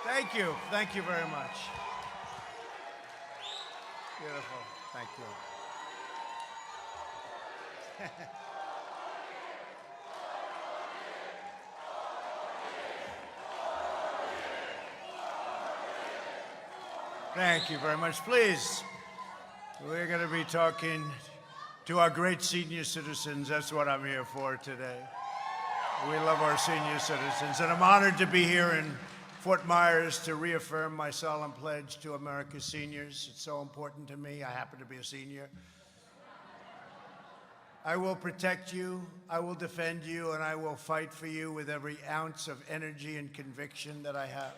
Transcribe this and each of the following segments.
Thank you. Thank you very much. Beautiful. Thank you. Thank you very much. Please, we're going to be talking to our great senior citizens. That's what I'm here for today. We love our senior citizens, and I'm honored to be here in Fort Myers to reaffirm my solemn pledge to America's seniors. It's so important to me. I happen to be a senior. I will protect you, I will defend you, and I will fight for you with every ounce of energy and conviction that I have.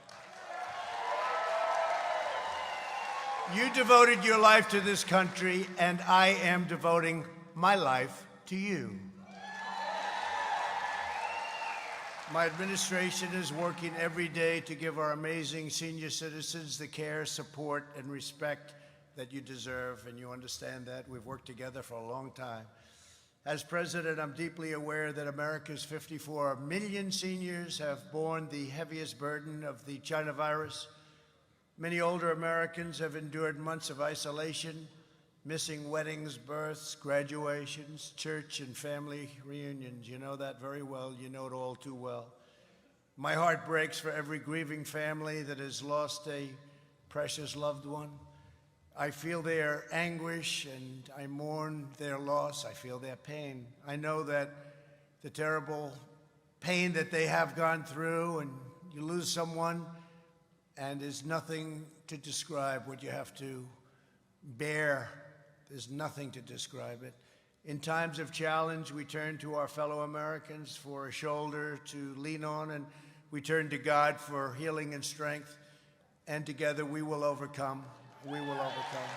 You devoted your life to this country, and I am devoting my life to you. My administration is working every day to give our amazing senior citizens the care, support, and respect that you deserve, and you understand that. We've worked together for a long time. As president, I'm deeply aware that America's 54 million seniors have borne the heaviest burden of the China virus. Many older Americans have endured months of isolation, missing weddings, births, graduations, church and family reunions. You know that very well. You know it all too well. My heart breaks for every grieving family that has lost a precious loved one. I feel their anguish and I mourn their loss. I feel their pain. I know that the terrible pain that they have gone through, and you lose someone, and there's nothing to describe what you have to bear. There's nothing to describe it. In times of challenge, we turn to our fellow Americans for a shoulder to lean on, and we turn to God for healing and strength, and together we will overcome. We will overcome.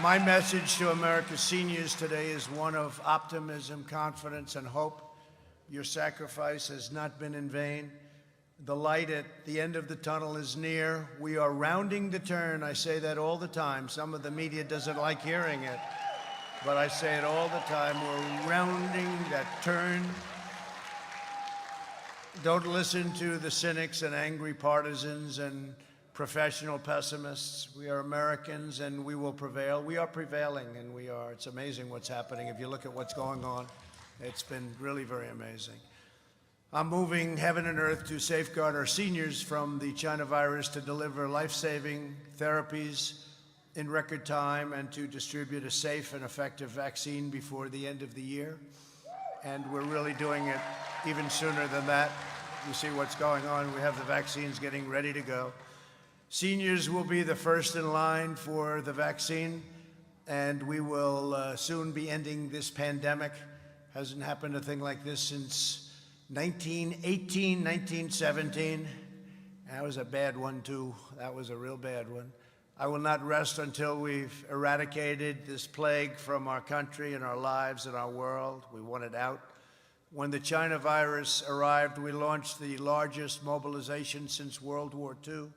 My message to America's seniors today is one of optimism, confidence, and hope. Your sacrifice has not been in vain. The light at the end of the tunnel is near. We are rounding the turn. I say that all the time. Some of the media doesn't like hearing it, but I say it all the time. We're rounding that turn. Don't listen to the cynics and angry partisans and professional pessimists. We are Americans, and we will prevail. We are prevailing, and we are. It's amazing what's happening. If you look at what's going on, it's been really very amazing. I'm moving heaven and earth to safeguard our seniors from the China virus, to deliver life-saving therapies in record time, and to distribute a safe and effective vaccine before the end of the year. And we're really doing it even sooner than that. You see what's going on. We have the vaccines getting ready to go. Seniors will be the first in line for the vaccine, and we will soon be ending this pandemic. Hasn't happened a thing like this since 1918, 1917. That was a bad one, too. That was a real bad one. I will not rest until we've eradicated this plague from our country and our lives and our world. We want it out. When the China virus arrived, we launched the largest mobilization since World War II.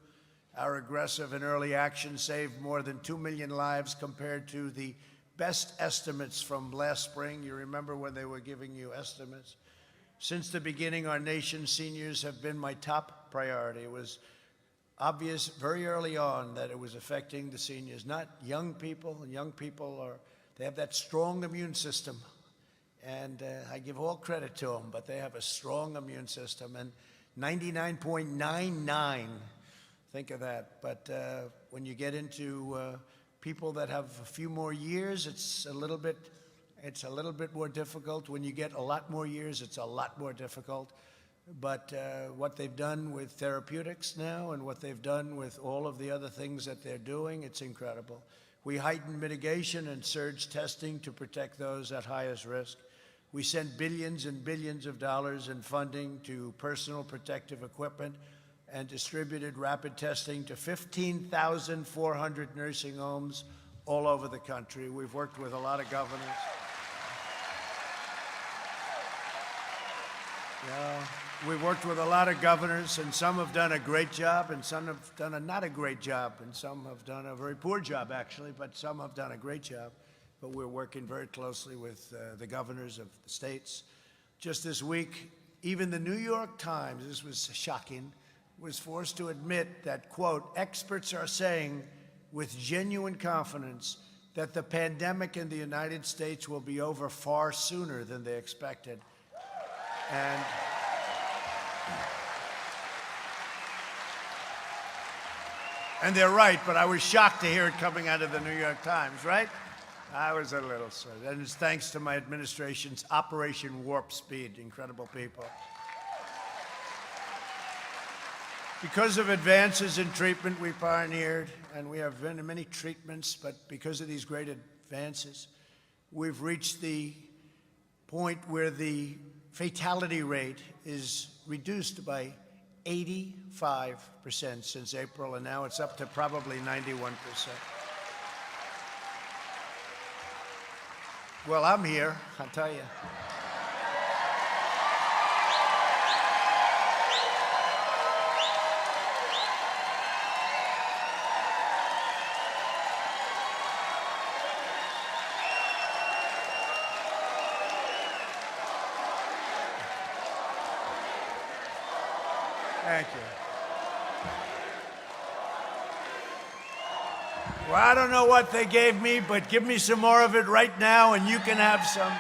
Our aggressive and early action saved more than 2 million lives compared to the best estimates from last spring. You remember when they were giving you estimates? Since the beginning, our nation's seniors have been my top priority. It was obvious very early on that it was affecting the seniors, not young people. Young people they have that strong immune system, and I give all credit to them, but they have a strong immune system, and 99.99, think of that. But when you get into people that have a few more years, it's a little bit more difficult. When you get a lot more years, it's a lot more difficult. But what they've done with therapeutics now, and what they've done with all of the other things that they're doing, it's incredible. We heightened mitigation and surged testing to protect those at highest risk. We sent billions and billions of dollars in funding to personal protective equipment, and distributed rapid testing to 15,400 nursing homes all over the country. We've worked with a lot of governors. Yeah. We've worked with a lot of governors, and some have done a great job, and some have done a not a great job, and some have done a very poor job, actually, but some have done a great job. But we're working very closely with the governors of the states. Just this week, Even the New York Times, this was shocking, was forced to admit that, quote, experts are saying with genuine confidence that the pandemic in the United States will be over far sooner than they expected. And they're right, but I was shocked to hear it coming out of the New York Times, right? I was a little sorry. And it's thanks to my administration's Operation Warp Speed, incredible people. Because of advances in treatment we pioneered, and we have many treatments, but because of these great advances, we've reached the point where the fatality rate is reduced by 85% since April, and now it's up to probably 91%. Well, I'm here, I'll tell you. Thank you. Well, I don't know what they gave me, but give me some more of it right now and you can have some.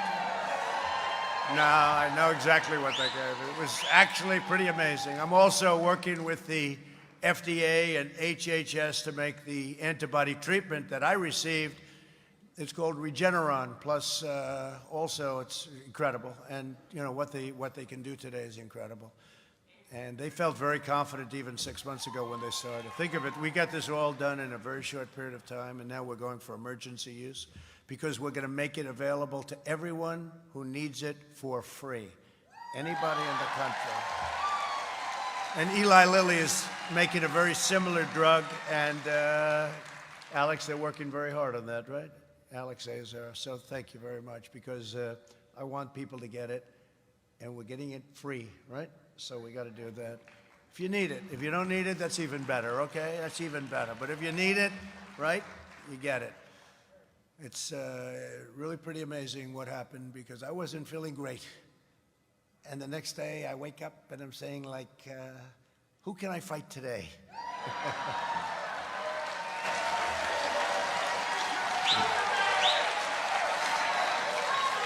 No, I know exactly what they gave. It was actually pretty amazing. I'm also working with the FDA and HHS to make the antibody treatment that I received. It's called Regeneron, plus also it's incredible. And you know, what they can do today is incredible. And they felt very confident even 6 months ago when they started. Think of it, we got this all done in a very short period of time, and now we're going for emergency use because we're going to make it available to everyone who needs it for free. Anybody in the country. And Eli Lilly is making a very similar drug, and Alex, they're working very hard on that, right? Alex Azar. So thank you very much, because I want people to get it, and we're getting it free, right? So we got to do that. If you need it. If you don't need it, that's even better, okay? That's even better. But if you need it, right, you get it. It's really pretty amazing what happened, because I wasn't feeling great. And the next day I wake up and I'm saying, like, who can I fight today?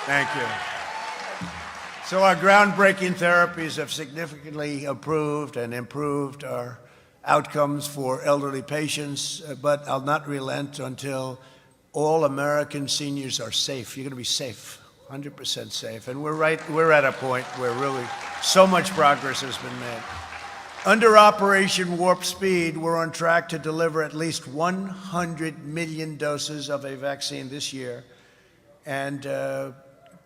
Thank you. So our groundbreaking therapies have significantly improved our outcomes for elderly patients, but I'll not relent until all American seniors are safe. You're going to be safe, 100% safe. And we're at a point where really so much progress has been made. Under Operation Warp Speed, we're on track to deliver at least 100 million doses of a vaccine this year, and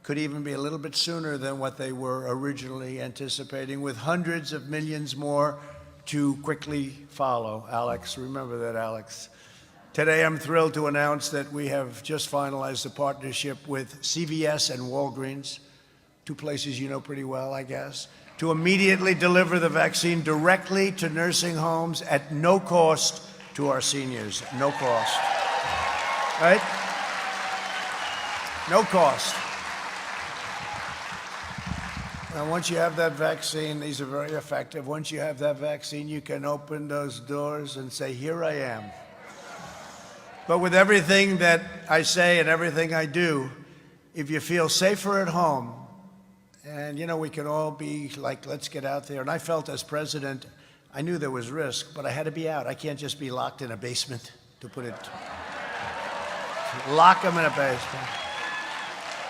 could even be a little bit sooner than what they were originally anticipating, with hundreds of millions more to quickly follow. Alex, remember that, Alex. Today, I'm thrilled to announce that we have just finalized a partnership with CVS and Walgreens, two places you know pretty well, I guess, to immediately deliver the vaccine directly to nursing homes at no cost to our seniors. No cost. Right? No cost. Now, once you have that vaccine, these are very effective. Once you have that vaccine, you can open those doors and say, here I am. But with everything that I say and everything I do, if you feel safer at home, and, you know, we can all be like, let's get out there. And I felt as president, I knew there was risk, but I had to be out. I can't just be locked in a basement, to put it. Lock them in a basement.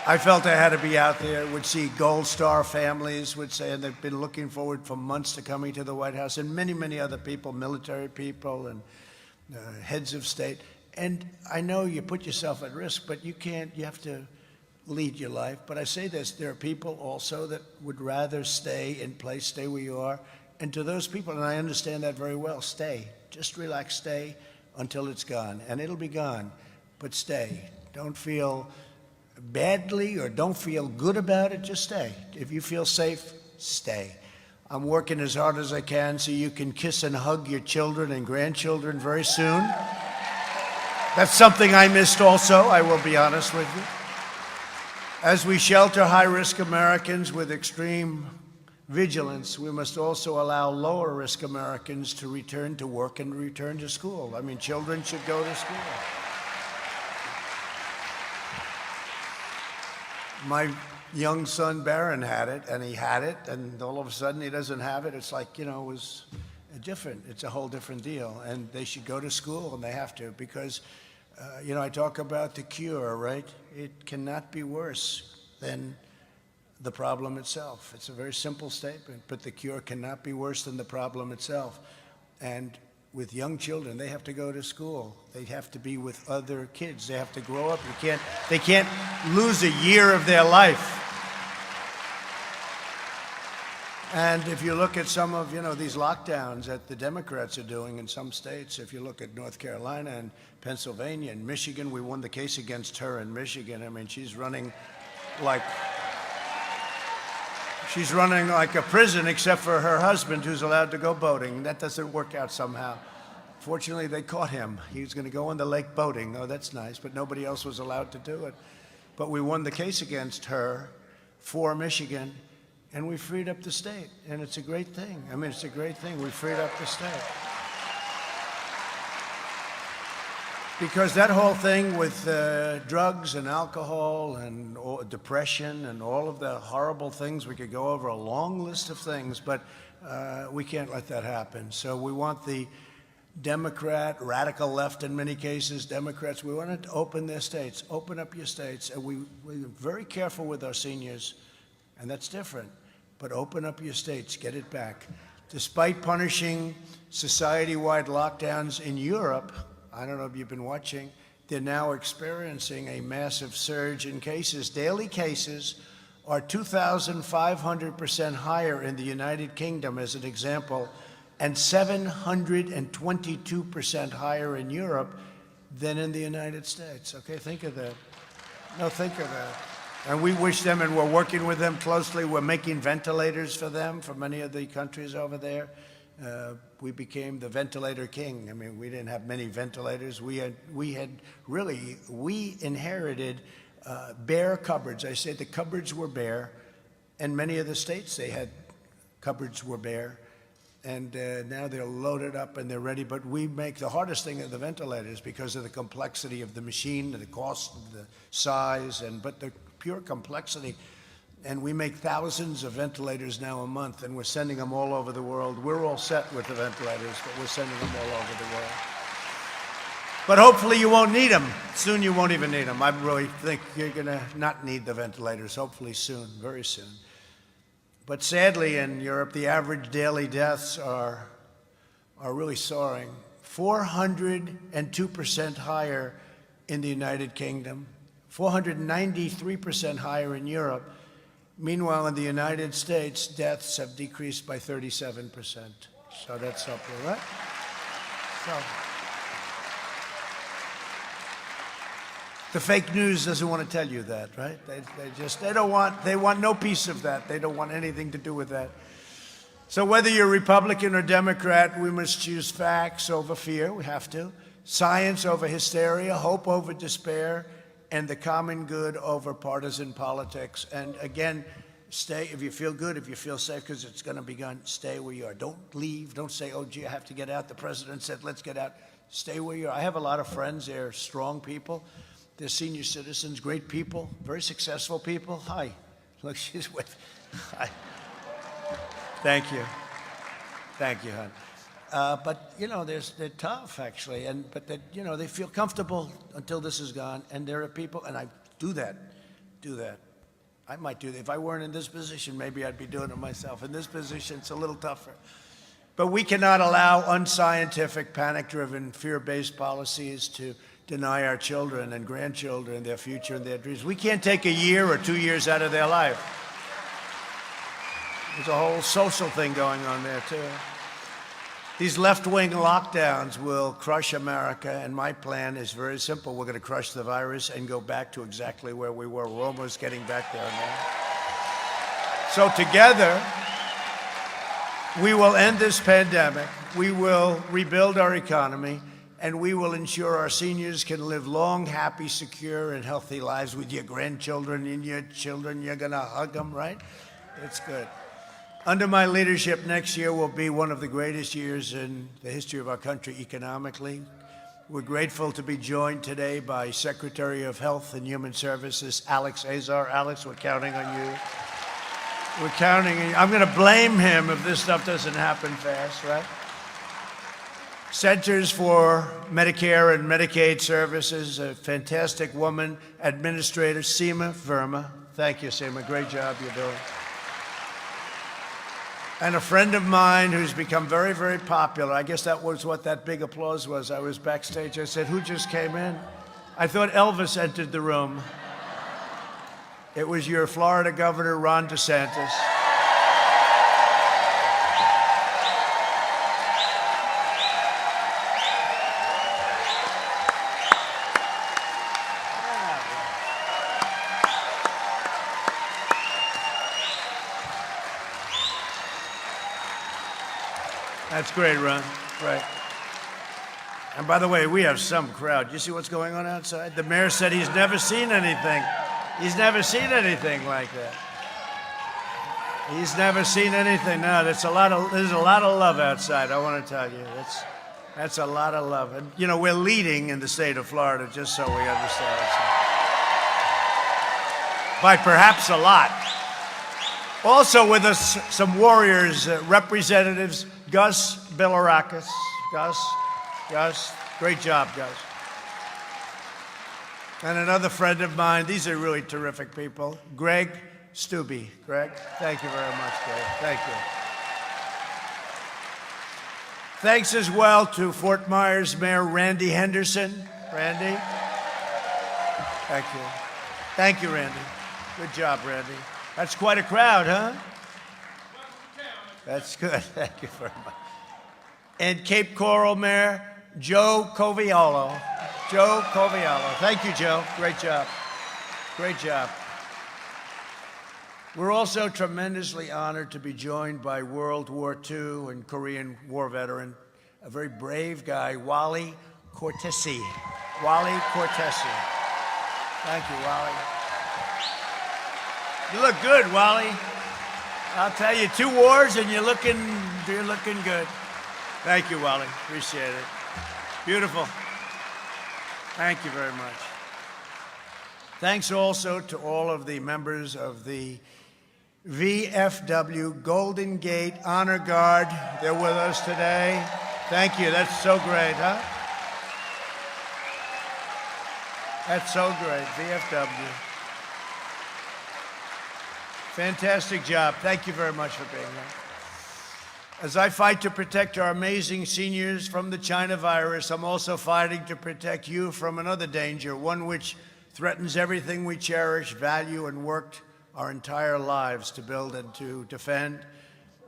I felt I had to be out there, would see Gold Star families, would say, and they've been looking forward for months to coming to the White House, and many, many other people, military people and heads of state. And I know you put yourself at risk, but you can't, you have to lead your life. But I say this, there are people also that would rather stay in place, stay where you are. And to those people, and I understand that very well, stay. Just relax, stay until it's gone. And it'll be gone, but stay. Don't feel badly or don't feel good about it, just stay. If you feel safe, stay. I'm working as hard as I can so you can kiss and hug your children and grandchildren very soon. That's something I missed also, I will be honest with you. As we shelter high-risk Americans with extreme vigilance, we must also allow lower-risk Americans to return to work and return to school. I mean, children should go to school. My young son, Barron, had it, and he had it, and all of a sudden he doesn't have it. It's like, it was different. It's a whole different deal, and they should go to school, and they have to, because, I talk about the cure, right? It cannot be worse than the problem itself. It's a very simple statement, but the cure cannot be worse than the problem itself. And with young children, they have to go to school. They have to be with other kids. They have to grow up. They can't lose a year of their life. And if you look at some of, these lockdowns that the Democrats are doing in some states, if you look at North Carolina and Pennsylvania and Michigan, we won the case against her in Michigan. I mean, she's running like a prison, except for her husband, who's allowed to go boating. That doesn't work out somehow. Fortunately, they caught him. He was going to go on the lake boating. Oh, that's nice, but nobody else was allowed to do it. But we won the case against her for Michigan, and we freed up the state, and it's a great thing. I mean, it's a great thing. We freed up the state. Because that whole thing with drugs and alcohol and depression and all of the horrible things, we could go over a long list of things, but we can't let that happen. So we want the Democrat, radical left in many cases, Democrats, we want to open their states, open up your states, and we're very careful with our seniors, and that's different, but open up your states, get it back. Despite punishing society-wide lockdowns in Europe, I don't know if you've been watching, they're now experiencing a massive surge in cases. Daily cases are 2,500% higher in the United Kingdom, as an example, and 722% higher in Europe than in the United States. Okay, think of that. No, think of that. And we wish them, and we're working with them closely. We're making ventilators for them, for many of the countries over there. We became the ventilator king. I mean, we didn't have many ventilators. We inherited bare cupboards. I say the cupboards were bare, and many of the states, they had cupboards were bare, and now they're loaded up and they're ready. But we make the hardest thing of the ventilators because of the complexity of the machine, the cost, the size, but the pure complexity. And we make thousands of ventilators now a month, and we're sending them all over the world. We're all set with the ventilators, but we're sending them all over the world. But hopefully you won't need them. Soon you won't even need them. I really think you're going to not need the ventilators, hopefully soon, very soon. But sadly, in Europe, the average daily deaths are really soaring. 402% higher in the United Kingdom, 493% higher in Europe. Meanwhile, in the United States, deaths have decreased by 37%. So that's something, right? So the fake news doesn't want to tell you that, right? They want no piece of that. They don't want anything to do with that. So whether you're Republican or Democrat, we must choose facts over fear. We have to. Science over hysteria, hope over despair, and the common good over partisan politics. And again, stay, if you feel good, if you feel safe, because it's going to be gone, stay where you are. Don't leave. Don't say, oh, gee, I have to get out. The president said, let's get out. Stay where you are. I have a lot of friends. They're strong people. They're senior citizens, great people, very successful people. Hi. Look, she's with. Hi. Thank you. Thank you, hon. But, they're tough, actually, but they feel comfortable until this is gone, and there are people, and I do that. I might do that. If I weren't in this position, maybe I'd be doing it myself. In this position, it's a little tougher. But we cannot allow unscientific, panic-driven, fear-based policies to deny our children and grandchildren their future and their dreams. We can't take a year or 2 years out of their life. There's a whole social thing going on there, too. These left-wing lockdowns will crush America, and my plan is very simple. We're going to crush the virus and go back to exactly where we were. We're almost getting back there now. So together, we will end this pandemic, we will rebuild our economy, and we will ensure our seniors can live long, happy, secure, and healthy lives with your grandchildren and your children. You're going to hug them, right? It's good. Under my leadership, next year will be one of the greatest years in the history of our country economically. We're grateful to be joined today by Secretary of Health and Human Services, Azar. Alex, we're counting on you. We're counting on you. I'm going to blame him if this stuff doesn't happen fast, right? Centers for Medicare and Medicaid Services, a fantastic woman, Administrator Seema Verma. Thank you, Seema. Great job you're doing. And a friend of mine who's become very, very popular. I guess that was what that big applause was. I was backstage. I said, who just came in? I thought Elvis entered the room. It was your Florida Governor, Ron DeSantis. That's great, Ron. Right. And by the way, we have some crowd. You see what's going on outside? The mayor said he's never seen anything. He's never seen anything like that. He's never seen anything. No, there's a lot of love outside, I want to tell you. That's a lot of love. And, you know, we're leading in the state of Florida, just so we understand. By perhaps a lot. Also with us, some warriors, representatives, Gus Bilirakis. Gus, great job, Gus. And another friend of mine, these are really terrific people, Greg Stubbe. Greg, thank you very much, Greg. Thank you. Thanks as well to Fort Myers Mayor Randy Henderson. Randy, thank you. Thank you, Randy. Good job, Randy. That's quite a crowd, huh? That's good. Thank you very much. And Cape Coral Mayor Joe Coviello. Joe Coviello. Thank you, Joe. Great job. Great job. We're also tremendously honored to be joined by World War II and Korean War veteran, a very brave guy, Wally Cortese. Wally Cortese. Thank you, Wally. You look good, Wally. I'll tell you, 2 wars and you're looking good. Thank you, Wally. Appreciate it. Beautiful. Thank you very much. Thanks also to all of the members of the VFW Golden Gate Honor Guard. They're with us today. Thank you. That's so great, huh? That's so great. VFW. Fantastic job. Thank you very much for being here. As I fight to protect our amazing seniors from the China virus, I'm also fighting to protect you from another danger, one which threatens everything we cherish, value, and worked our entire lives to build and to defend.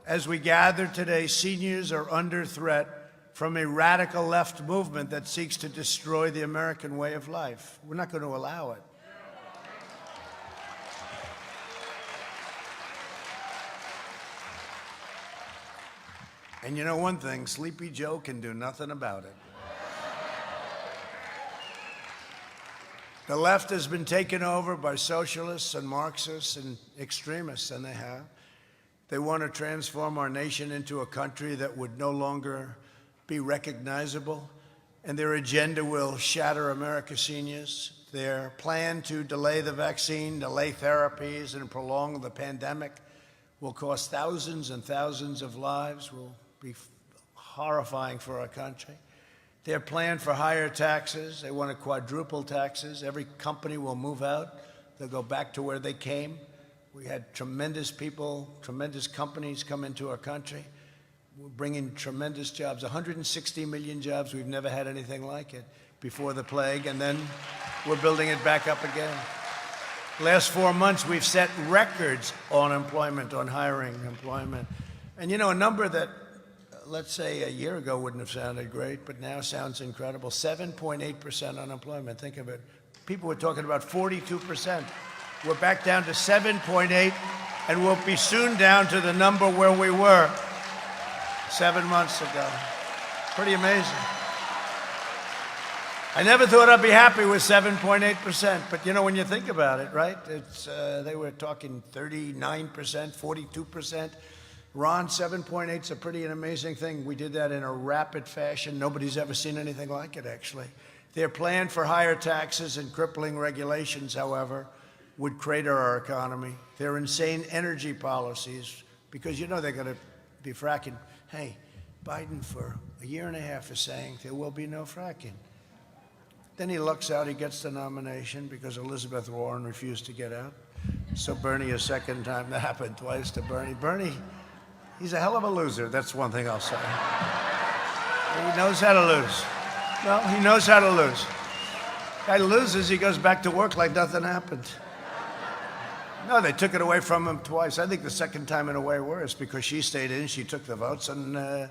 As we gather today, seniors are under threat from a radical left movement that seeks to destroy the American way of life. We're not going to allow it. And you know one thing, Sleepy Joe can do nothing about it. The left has been taken over by socialists and Marxists and extremists, and they have. They want to transform our nation into a country that would no longer be recognizable, and their agenda will shatter America's seniors. Their plan to delay the vaccine, delay therapies, and prolong the pandemic will cost thousands and thousands of lives, will be horrifying for our country. Their plan for higher taxes, they want to quadruple taxes. Every company will move out. They'll go back to where they came. We had tremendous people, tremendous companies come into our country. We're bringing tremendous jobs, 160 million jobs. We've never had anything like it before the plague, and then we're building it back up again. Last 4 months, we've set records on employment, on hiring, employment. And you know, a number that, let's say a year ago wouldn't have sounded great, but now sounds incredible. 7.8% unemployment. Think of it. People were talking about 42%. We're back down to 7.8, and we'll be soon down to the number where we were 7 months ago. Pretty amazing. I never thought I'd be happy with 7.8%, but you know, when you think about it, right? It's they were talking 39%, 42%. Ron, 7.8 is a pretty amazing thing. We did that in a rapid fashion. Nobody's ever seen anything like it, actually. Their plan for higher taxes and crippling regulations, however, would crater our economy. Their insane energy policies, because you know they're going to be fracking. Hey, Biden for a year and a half is saying there will be no fracking. Then he lucks out, he gets the nomination because Elizabeth Warren refused to get out. So Bernie, a second time, that happened twice to Bernie. Bernie, he's a hell of a loser. That's one thing I'll say. He knows how to lose. Well, he knows how to lose. Guy loses, he goes back to work like nothing happened. No, they took it away from him twice. I think the second time in a way worse because she stayed in, she took the votes, and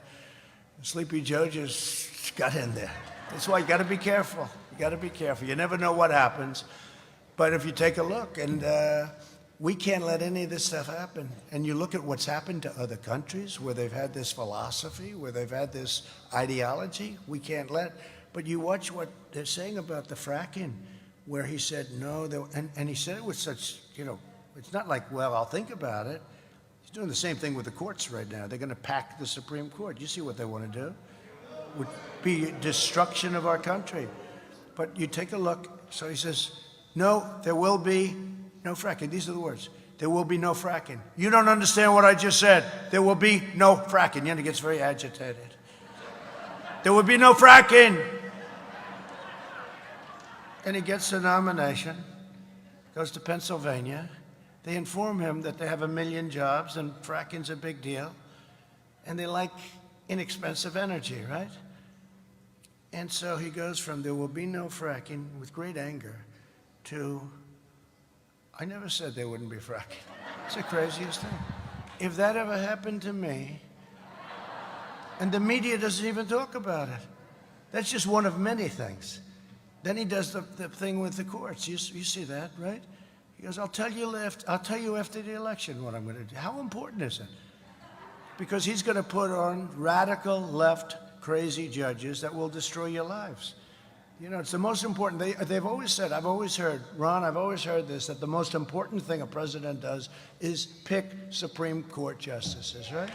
Sleepy Joe just got in there. That's why you got to be careful. You got to be careful. You never know what happens. But if you take a look, and we can't let any of this stuff happen. And you look at what's happened to other countries where they've had this philosophy, where they've had this ideology, we can't let. But you watch what they're saying about the fracking, where he said no, and he said it with such, it's not like, well, I'll think about it. He's doing the same thing with the courts right now. They're going to pack the Supreme Court. You see what they want to do? Would be destruction of our country. But you take a look. So he says, no, there will be no fracking. These are the words. There will be no fracking. You don't understand what I just said. There will be no fracking. He gets very agitated. There will be no fracking. And he gets the nomination, goes to Pennsylvania. They inform him that they have 1 million jobs and fracking's a big deal. And they like inexpensive energy, right? And so he goes from there will be no fracking with great anger to I never said there wouldn't be fracking. It's the craziest thing. If that ever happened to me, and the media doesn't even talk about it, that's just one of many things. Then he does the thing with the courts. You see that, right? He goes, I'll tell you after the election what I'm going to do. How important is it? Because he's going to put on radical left crazy judges that will destroy your lives. It's the most important. They've always said, I've always heard, Ron, I've always heard this, that the most important thing a president does is pick Supreme Court justices, right?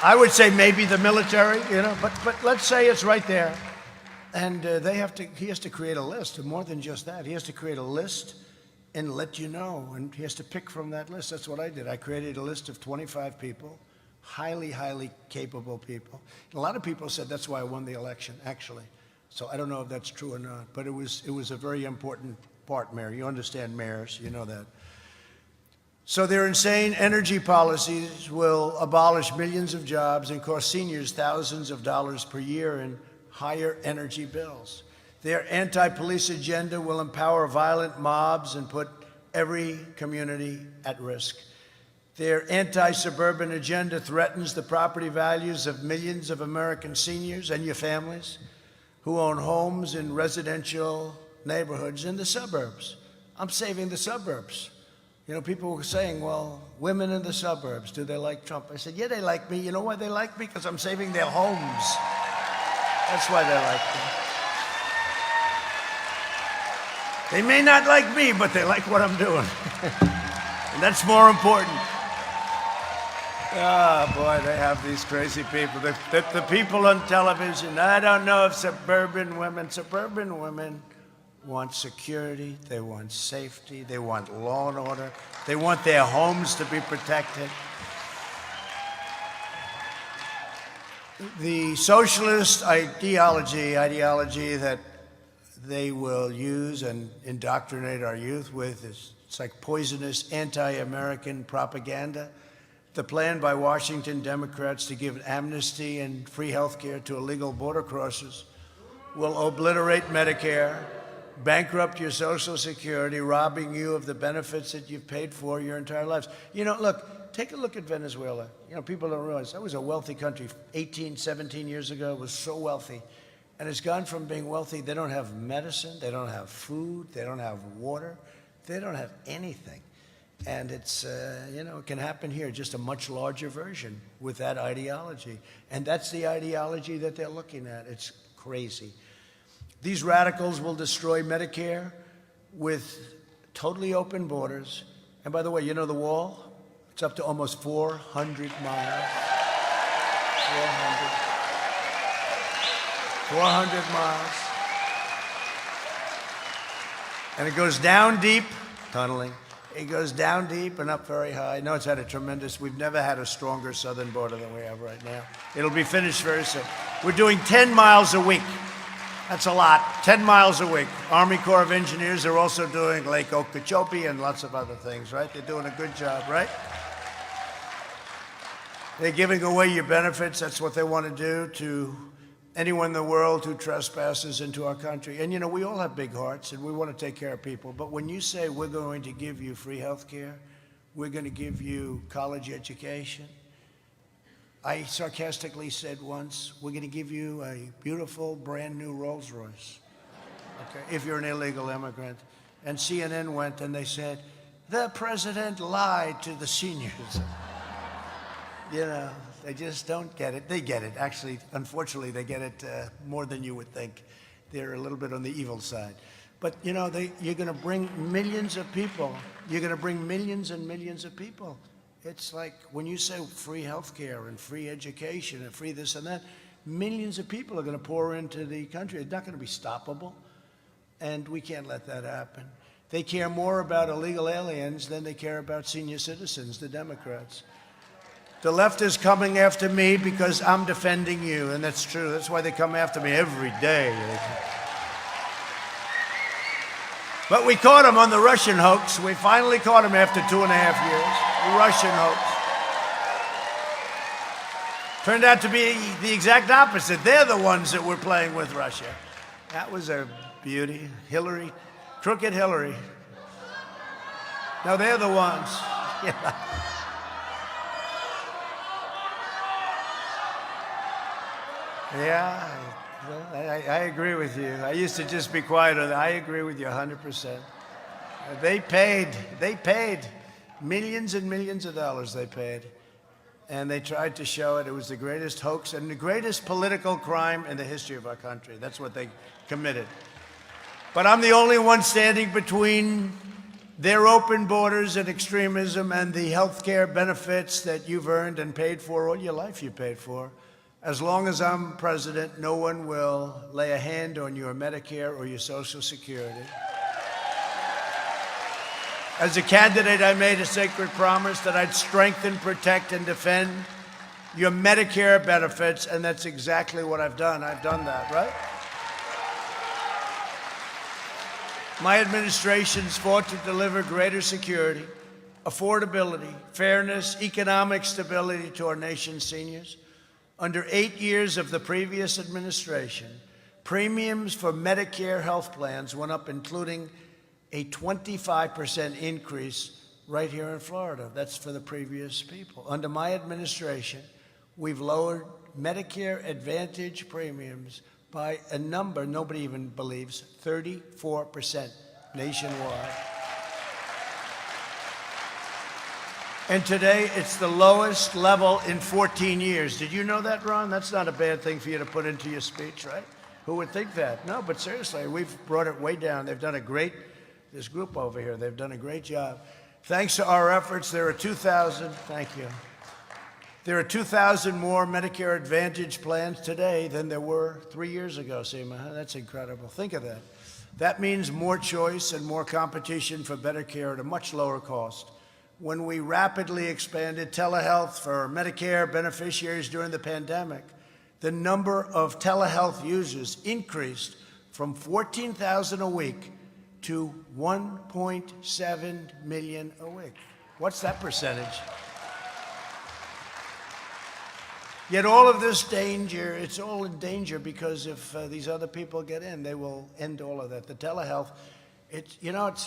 I would say maybe the military, but let's say it's right there. And he has to create a list, more than just that. He has to create a list and let you know, and he has to pick from that list. That's what I did. I created a list of 25 people, highly, highly capable people. And a lot of people said that's why I won the election, actually. So I don't know if that's true or not, but it was a very important part, Mayor. You understand mayors, you know that. So their insane energy policies will abolish millions of jobs and cost seniors thousands of dollars per year in higher energy bills. Their anti-police agenda will empower violent mobs and put every community at risk. Their anti-suburban agenda threatens the property values of millions of American seniors and your families who own homes in residential neighborhoods in the suburbs. I'm saving the suburbs. People were saying, well, women in the suburbs, do they like Trump? I said, yeah, they like me. You know why they like me? Because I'm saving their homes. That's why they like me. They may not like me, but they like what I'm doing. And that's more important. Oh, boy, they have these crazy people. The people on television, I don't know if suburban women want security, they want safety, they want law and order, they want their homes to be protected. The socialist ideology that they will use and indoctrinate our youth with it's like poisonous anti-American propaganda. The plan by Washington Democrats to give amnesty and free health care to illegal border crossers will obliterate Medicare, bankrupt your Social Security, robbing you of the benefits that you've paid for your entire lives. Look, take a look at Venezuela. People don't realize that was a wealthy country 18, 17 years ago. It was so wealthy. And it's gone from being wealthy. They don't have medicine. They don't have food. They don't have water. They don't have anything. And it's, it can happen here, just a much larger version with that ideology. And that's the ideology that they're looking at. It's crazy. These radicals will destroy Medicare with totally open borders And by the way, you know the wall? It's up to almost 400 miles. 400 miles. And it goes down deep, tunneling. It goes down deep and up very high. No, it's had a tremendous, we've never had a stronger southern border than we have right now. It'll be finished very soon. We're doing 10 miles a week. That's a lot, 10 miles a week. Army Corps of Engineers are also doing Lake Okeechobee and lots of other things, right? They're doing a good job, right? They're giving away your benefits. That's what they want to do to anyone in the world who trespasses into our country. And, you know, we all have big hearts, and we want to take care of people. But when you say we're going to give you free health care, we're going to give you college education, I sarcastically said once, we're going to give you a beautiful, brand-new Rolls-Royce, okay, if you're an illegal immigrant. And CNN went and they said, the president lied to the seniors. You know, they just don't get it. They get it. Actually, unfortunately, they get it more than you would think. They're a little bit on the evil side. But, you know, you're going to bring millions of people. You're going to bring millions and millions of people. It's like when you say free health care and free education and free this and that, millions of people are going to pour into the country. It's not going to be stoppable, and we can't let that happen. They care more about illegal aliens than they care about senior citizens, the Democrats. The left is coming after me because I'm defending you, and that's true. That's why they come after me every day. But we caught him on the Russian hoax. We finally caught him after 2.5 years. The Russian hoax. Turned out to be the exact opposite. They're the ones that were playing with Russia. That was a beauty. Hillary, crooked Hillary. No, they're the ones. Yeah, I agree with you. I used to just be quiet on that. I agree with you 100%. They paid millions and millions of dollars they paid. And they tried to show it. It was the greatest hoax and the greatest political crime in the history of our country. That's what they committed. But I'm the only one standing between their open borders and extremism and the health care benefits that you've earned and paid for all your life you paid for. As long as I'm president, no one will lay a hand on your Medicare or your Social Security. As a candidate, I made a sacred promise that I'd strengthen, protect, and defend your Medicare benefits, and that's exactly what I've done. I've done that, right? My administration's fought to deliver greater security, affordability, fairness, economic stability to our nation's seniors. Under 8 years of the previous administration, premiums for Medicare health plans went up, including a 25% increase right here in Florida. That's for the previous people. Under my administration, we've lowered Medicare Advantage premiums by a number nobody even believes, 34% nationwide. And today, it's the lowest level in 14 years. Did you know that, Ron? That's not a bad thing for you to put into your speech, right? Who would think that? No, but seriously, we've brought it way down. They've done a great, this group over here, they've done a great job. Thanks to our efforts, there are 2,000, thank you. There are 2,000 more Medicare Advantage plans today than there were 3 years ago, Seema. That's incredible. Think of that. That means more choice and more competition for better care at a much lower cost. When we rapidly expanded telehealth for Medicare beneficiaries during the pandemic, the number of telehealth users increased from 14,000 a week to 1.7 million a week. What's that percentage? Yet all of this danger, it's all in danger because if these other people get in, they will end all of that. The telehealth, it's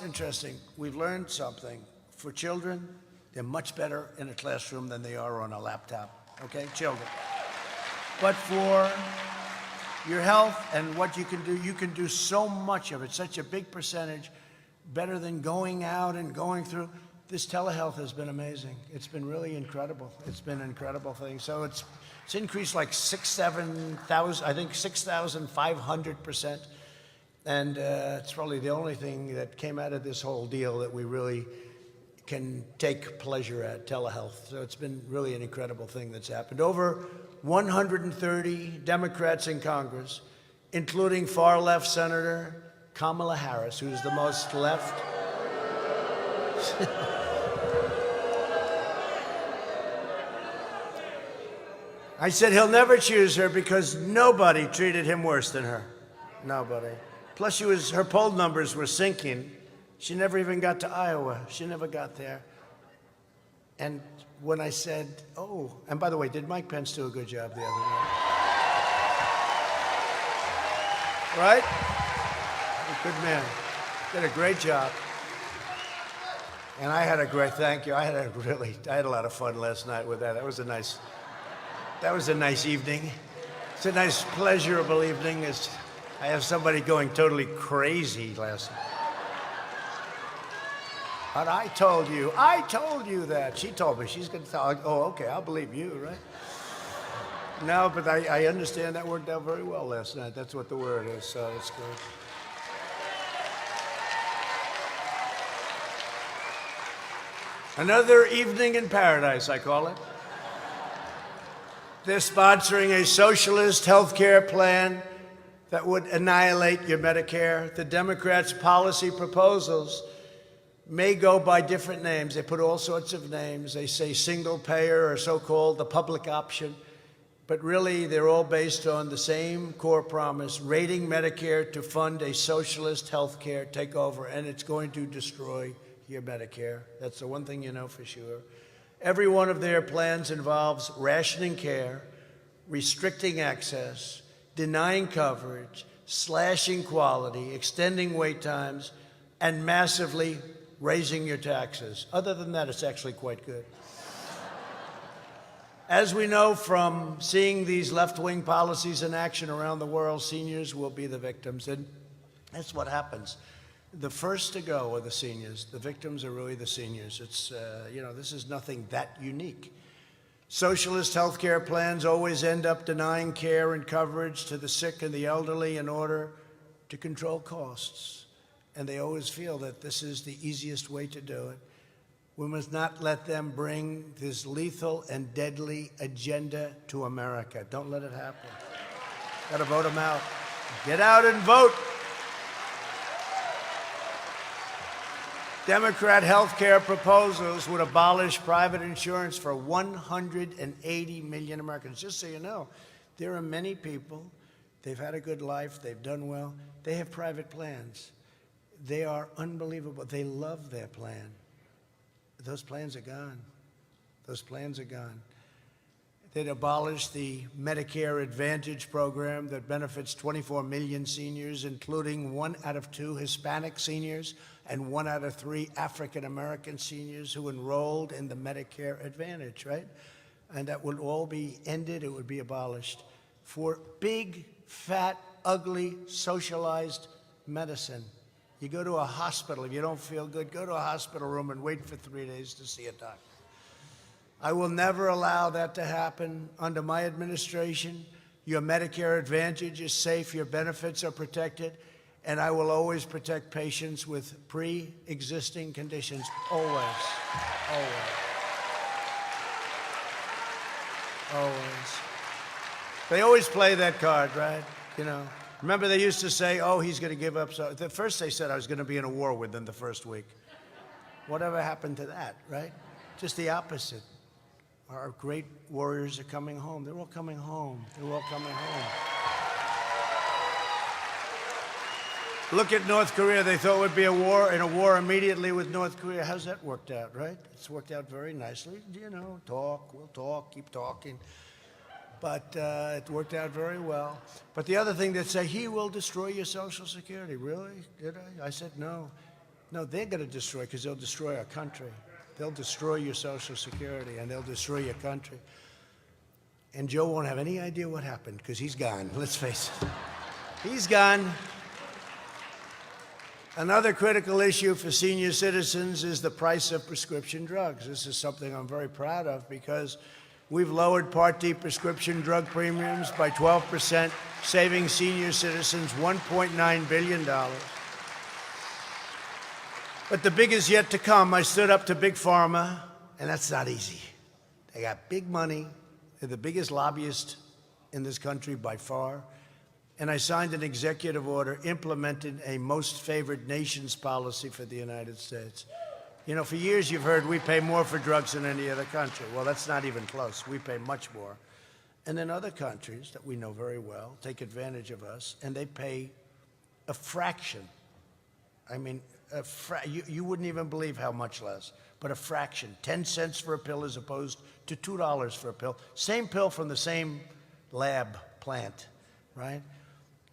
interesting. We've learned something. For children, they're much better in a classroom than they are on a laptop, okay? Children. But for your health and what you can do so much of it, such a big percentage, better than going out and going through. This telehealth has been amazing. It's been really incredible. It's been an incredible thing. So it's increased like 6,500%. And it's probably the only thing that came out of this whole deal that we really can take pleasure at, telehealth. So it's been really an incredible thing that's happened. Over 130 Democrats in Congress, including far-left Senator Kamala Harris, who's the most left. I said he'll never choose her because nobody treated him worse than her. Nobody. Plus, her poll numbers were sinking. She never even got to Iowa. She never got there. And when I said, oh, and by the way, did Mike Pence do a good job the other night? Right? Good man. Did a great job. And I had a great, thank you. I had a lot of fun last night with that. That was a nice evening. It's a nice, pleasurable evening. I have somebody going totally crazy last night. But I told you that. She told me. She's going to tell. Oh, okay, I'll believe you, right? No, but I understand that worked out very well last night. That's what the word is, so it's good. Another evening in paradise, I call it. They're sponsoring a socialist health care plan that would annihilate your Medicare. The Democrats' policy proposals may go by different names. They put all sorts of names. They say single payer or so-called the public option. But really, they're all based on the same core promise, rating Medicare to fund a socialist health care takeover, and it's going to destroy your Medicare. That's the one thing you know for sure. Every one of their plans involves rationing care, restricting access, denying coverage, slashing quality, extending wait times, and massively raising your taxes. Other than that, it's actually quite good. As we know from seeing these left-wing policies in action around the world, seniors will be the victims. And that's what happens. The first to go are the seniors. The victims are really the seniors. It's, this is nothing that unique. Socialist health care plans always end up denying care and coverage to the sick and the elderly in order to control costs. And they always feel that this is the easiest way to do it. We must not let them bring this lethal and deadly agenda to America. Don't let it happen. Got to vote them out. Get out and vote. Democrat health care proposals would abolish private insurance for 180 million Americans. Just so you know, there are many people, they've had a good life, they've done well, they have private plans. They are unbelievable. They love their plan. Those plans are gone. Those plans are gone. They'd abolish the Medicare Advantage program that benefits 24 million seniors, including 1 out of 2 Hispanic seniors and 1 out of 3 African-American seniors who enrolled in the Medicare Advantage, right? And that would all be ended. It would be abolished for big, fat, ugly, socialized medicine. You go to a hospital, if you don't feel good, go to a hospital room and wait for 3 days to see a doctor. I will never allow that to happen under my administration. Your Medicare Advantage is safe, your benefits are protected, and I will always protect patients with pre-existing conditions, always, always, always. They always play that card, right? You know. Remember they used to say, oh, he's going to give up. So the first they said I was going to be in a war with them the first week. Whatever happened to that, right? Just the opposite. Our great warriors are coming home. They're all coming home. They're all coming home. Look at North Korea. They thought it would be a war, and a war immediately with North Korea. How's that worked out, right? It's worked out very nicely. You know, we'll talk, keep talking. But it worked out very well. But the other thing, they say, he will destroy your Social Security. Really? Did I? I said, no. No, they're going to destroy, because they'll destroy our country. They'll destroy your Social Security, and they'll destroy your country. And Joe won't have any idea what happened, because he's gone. Let's face it. He's gone. Another critical issue for senior citizens is the price of prescription drugs. This is something I'm very proud of, because we've lowered Part D prescription drug premiums by 12%, saving senior citizens $1.9 billion. But the big is yet to come. I stood up to Big Pharma, and that's not easy. They got big money. They're the biggest lobbyist in this country by far. And I signed an executive order implementing a most favored nations policy for the United States. You know, for years you've heard we pay more for drugs than any other country. Well, that's not even close. We pay much more. And then other countries that we know very well take advantage of us, and they pay a fraction. I mean, you wouldn't even believe how much less, but a fraction. 10 cents for a pill as opposed to $2 for a pill. Same pill from the same lab plant, right?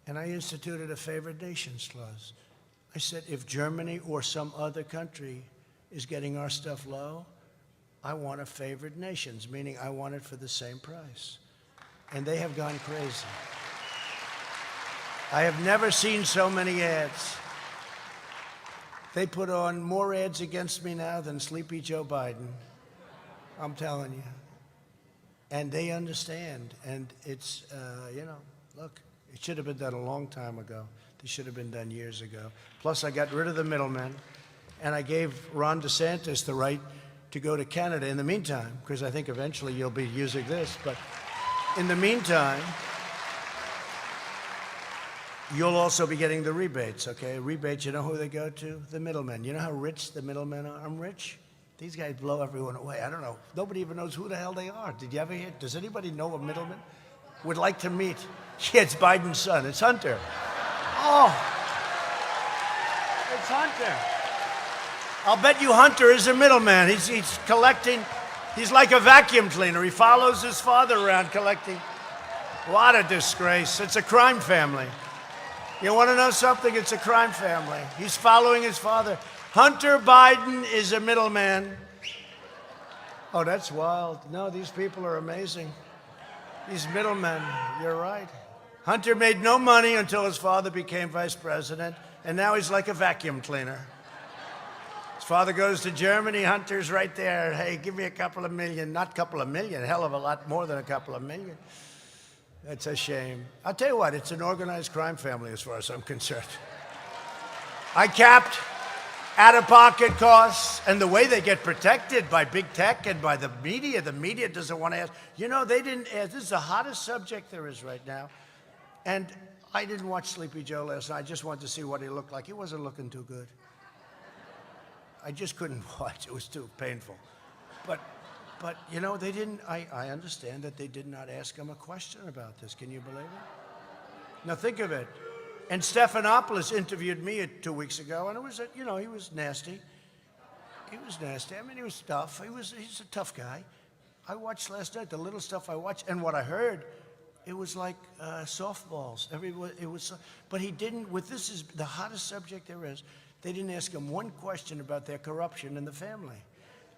And I instituted a favored nations clause. I said, if Germany or some other country is getting our stuff low, I want a favored nations, meaning I want it for the same price. And they have gone crazy. I have never seen so many ads. They put on more ads against me now than Sleepy Joe Biden. I'm telling you. And they understand. And it's, you know, look, it should have been done a long time ago. They should have been done years ago. Plus, I got rid of the middlemen, and I gave Ron DeSantis the right to go to Canada in the meantime, because I think eventually you'll be using this. But in the meantime, you'll also be getting the rebates, okay? Rebates, you know who they go to? The middlemen. You know how rich the middlemen are? I'm rich. These guys blow everyone away. I don't know. Nobody even knows who the hell they are. Did you ever hear? Does anybody know a middleman? Would like to meet. Yeah, it's Biden's son. It's Hunter. Oh, it's Hunter. I'll bet you Hunter is a middleman. He's collecting. He's like a vacuum cleaner. He follows his father around collecting. What a disgrace. It's a crime family. You want to know something? It's a crime family. He's following his father. Hunter Biden is a middleman. Oh, that's wild. No, these people are amazing. These middlemen, you're right. Hunter made no money until his father became vice president, and now he's like a vacuum cleaner. His father goes to Germany, Hunter's right there. Hey, give me a couple of million. Not a couple of million, a hell of a lot more than a couple of million. That's a shame. I'll tell you what, it's an organized crime family as far as I'm concerned. I capped out-of-pocket costs, and the way they get protected by big tech and by the media doesn't want to ask. You know, they didn't ask. This is the hottest subject there is right now. And I didn't watch Sleepy Joe last night. I just wanted to see what he looked like. He wasn't looking too good. I just couldn't watch. It was too painful. But you know, they didn't, I understand that they did not ask him a question about this. Can you believe it? Now think of it. And Stephanopoulos interviewed me 2 weeks ago, and it was, you know, he was nasty. He was nasty. I mean, he was tough. He's a tough guy. I watched last night, the little stuff I watched, and what I heard, it was like softballs. But he didn't, this is the hottest subject there is, they didn't ask him one question about their corruption in the family.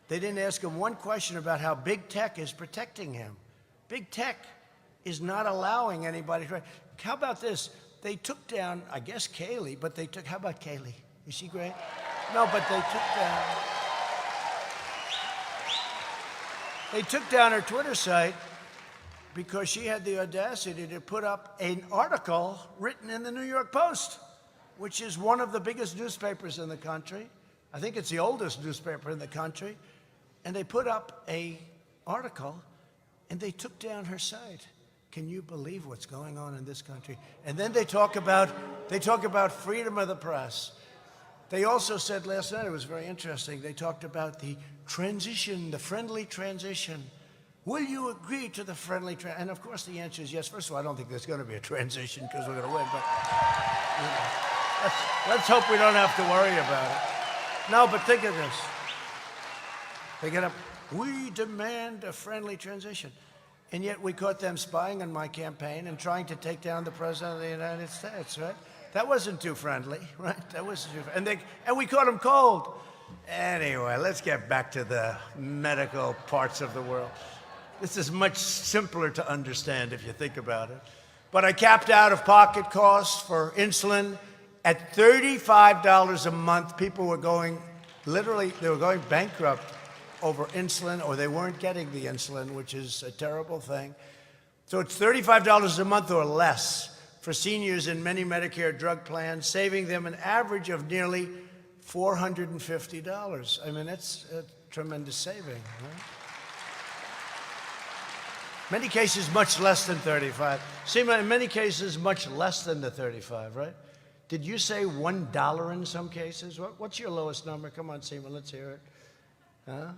They didn't ask him one question about how big tech is protecting him. Big tech is not allowing anybody to. How about this? They took down, I guess, Kaylee, but they took, how about Kaylee? Is she great? No, but they took down her Twitter site because she had the audacity to put up an article written in the New York Post, which is one of the biggest newspapers in the country. I think it's the oldest newspaper in the country. And they put up an article, and they took down her site. Can you believe what's going on in this country? And then they talk about freedom of the press. They also said last night, it was very interesting, they talked about the transition, the friendly transition. Will you agree to the friendly transition? And of course the answer is yes. First of all, I don't think there's going to be a transition because we're going to win, but you know, let's hope we don't have to worry about it. No, but think of this. They get up, we demand a friendly transition. And yet we caught them spying on my campaign and trying to take down the President of the United States, right? That wasn't too friendly, right? That wasn't too friendly. And we caught them cold. Anyway, let's get back to the medical parts of the world. This is much simpler to understand if you think about it. But I capped out-of-pocket costs for insulin at $35 a month. People were going, literally, they were going bankrupt over insulin, or they weren't getting the insulin, which is a terrible thing. So it's $35 a month or less for seniors in many Medicare drug plans, saving them an average of nearly $450. I mean, that's a tremendous saving. Right? Many cases, much less than 35. Seema, in many cases, much less than the 35, right? Did you say $1 in some cases? What's your lowest number? Come on, Seema, let's hear it. Huh?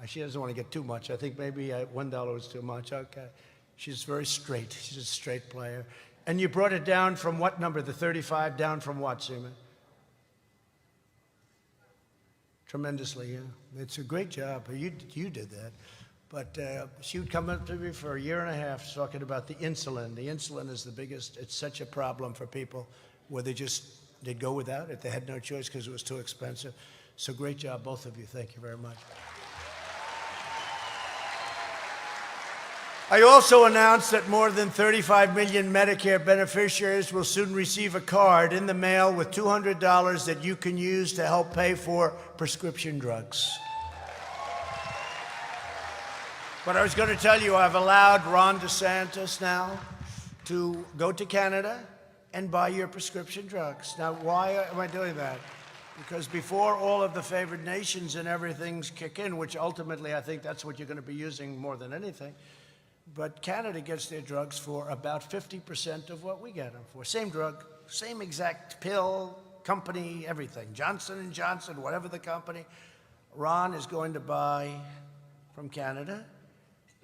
She doesn't want to get too much. I think maybe $1 was too much. Okay. She's very straight. She's a straight player. And you brought it down from what number? The 35 down from what, Seema? Tremendously, yeah. It's a great job. You did that. But she would come up to me for a year and a half talking about the insulin. The insulin is the biggest. It's such a problem for people where they'd go without it. They had no choice because it was too expensive. So great job, both of you. Thank you very much. I also announced that more than 35 million Medicare beneficiaries will soon receive a card in the mail with $200 that you can use to help pay for prescription drugs. But I was going to tell you, I've allowed Ron DeSantis now to go to Canada and buy your prescription drugs. Now, why am I doing that? Because before all of the favored nations and everything's kick in, which ultimately I think that's what you're going to be using more than anything, but Canada gets their drugs for about 50% of what we get them for. Same drug, same exact pill, company, everything. Johnson & Johnson, whatever the company. Ron is going to buy from Canada,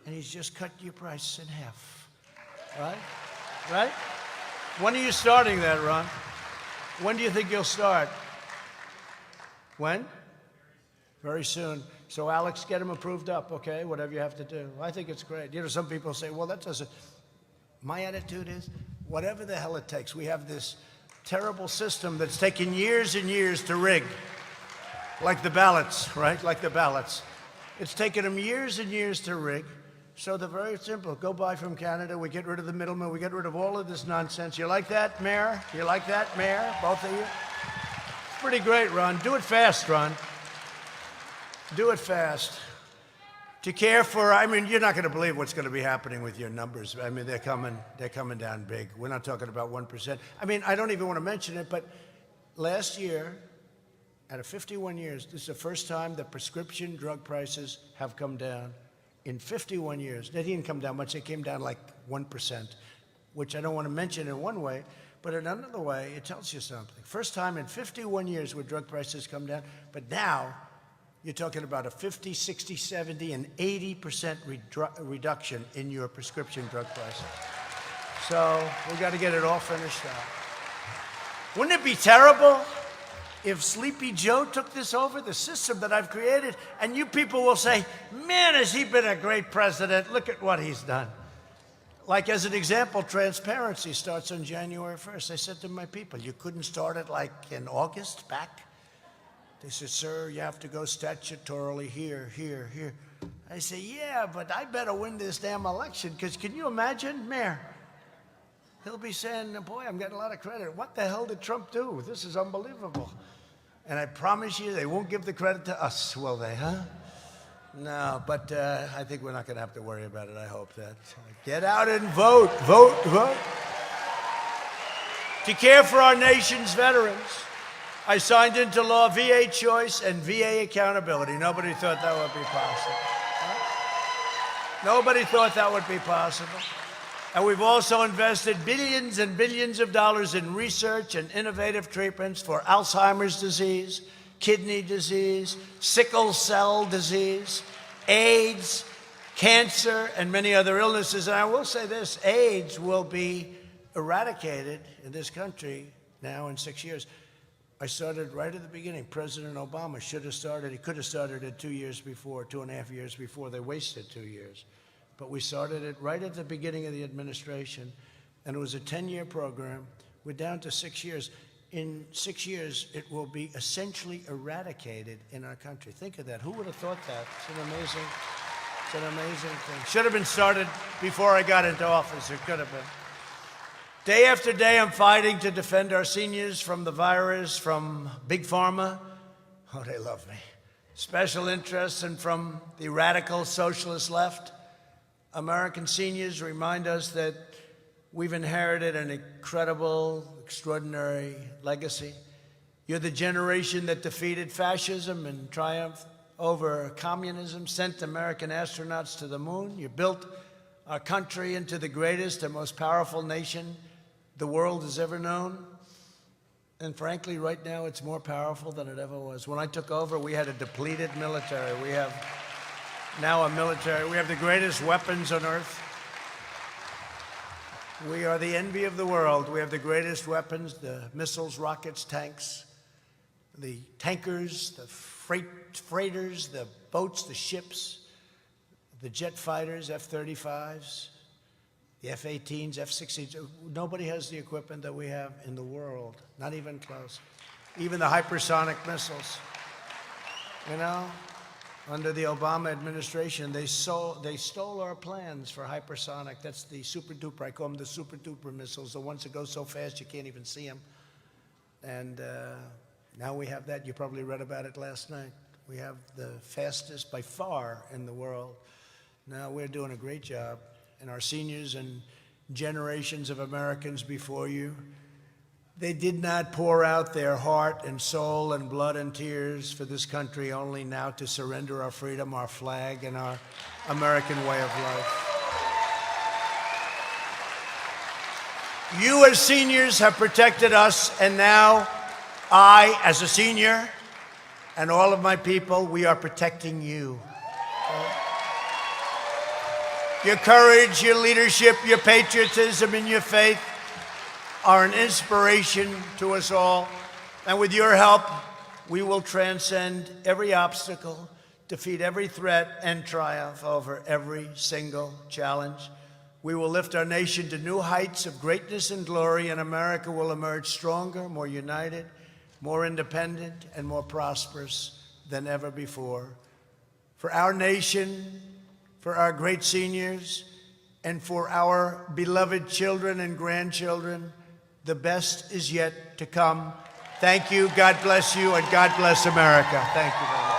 and he's just cut your price in half. Right? Right? When are you starting that, Ron? When do you think you'll start? When? Very soon. So, Alex, get him approved up, okay? Whatever you have to do. I think it's great. You know, some people say, well, that doesn't... My attitude is, whatever the hell it takes. We have this terrible system that's taken years and years to rig. Like the ballots, right? Like the ballots. It's taken them years and years to rig. So they're very simple. Go buy from Canada. We get rid of the middleman. We get rid of all of this nonsense. You like that, Mayor? You like that, Mayor? Both of you? It's pretty great, Ron. Do it fast, Ron. Do it fast. To care for, I mean, you're not going to believe what's going to be happening with your numbers. I mean, they're coming down big. We're not talking about 1%. I mean, I don't even want to mention it, but last year, out of 51 years, this is the first time that prescription drug prices have come down. In 51 years, they didn't come down much. They came down like 1%, which I don't want to mention in one way, but in another way, it tells you something. First time in 51 years where drug prices come down, but now you're talking about a 50, 60, 70, and 80% reduction in your prescription drug prices. So we got to get it all finished out. Wouldn't it be terrible if Sleepy Joe took this over, the system that I've created, and you people will say, man, has he been a great president? Look at what he's done. Like, as an example, transparency starts on January 1st. I said to my people, you couldn't start it like in August back? They said, sir, you have to go statutorily here, here, here. I say, yeah, but I better win this damn election, because can you imagine, Mayor? He'll be saying, boy, I'm getting a lot of credit. What the hell did Trump do? This is unbelievable. And I promise you, they won't give the credit to us, will they, huh? No, but I think we're not going to have to worry about it. I hope that. Get out and vote, vote, vote. To care for our nation's veterans, I signed into law VA choice and VA accountability. Nobody thought that would be possible. Huh? Nobody thought that would be possible. And we've also invested billions and billions of dollars in research and innovative treatments for Alzheimer's disease, kidney disease, sickle cell disease, AIDS, cancer, and many other illnesses. And I will say this, AIDS will be eradicated in this country now in 6 years. I started right at the beginning. President Obama should have started. He could have started it 2 years before, 2.5 years before. They wasted 2 years. But we started it right at the beginning of the administration, and it was a 10-year program. We're down to 6 years. In 6 years, it will be essentially eradicated in our country. Think of that. Who would have thought that? It's an amazing thing. Should have been started before I got into office. It could have been. Day after day, I'm fighting to defend our seniors from the virus, from Big Pharma. Oh, they love me. Special interests, and from the radical socialist left. American seniors remind us that we've inherited an incredible, extraordinary legacy. You're the generation that defeated fascism and triumphed over communism, sent American astronauts to the moon. You built our country into the greatest and most powerful nation the world has ever known. And frankly, right now, it's more powerful than it ever was. When I took over, we had a depleted military. We have now a military. We have the greatest weapons on earth. We are the envy of the world. We have the greatest weapons, the missiles, rockets, tanks, the tankers, the freighters, the boats, the ships, the jet fighters, F-35s, the F-18s, F-16s. Nobody has the equipment that we have in the world, not even close. Even the hypersonic missiles. You know, under the Obama administration, they stole our plans for hypersonic. That's the super duper, I call them the super duper missiles, the ones that go so fast you can't even see them. And now we have that. You probably read about it last night. We have the fastest by far in the world. Now we're doing a great job. And our seniors and generations of Americans before you, they did not pour out their heart and soul and blood and tears for this country only now to surrender our freedom, our flag, and our American way of life. You as seniors have protected us, and now I, as a senior, and all of my people, we are protecting you. Your courage, your leadership, your patriotism, and your faith are an inspiration to us all. And with your help, we will transcend every obstacle, defeat every threat, and triumph over every single challenge. We will lift our nation to new heights of greatness and glory, and America will emerge stronger, more united, more independent, and more prosperous than ever before. For our nation, for our great seniors, and for our beloved children and grandchildren, the best is yet to come. Thank you, God bless you, and God bless America. Thank you very much.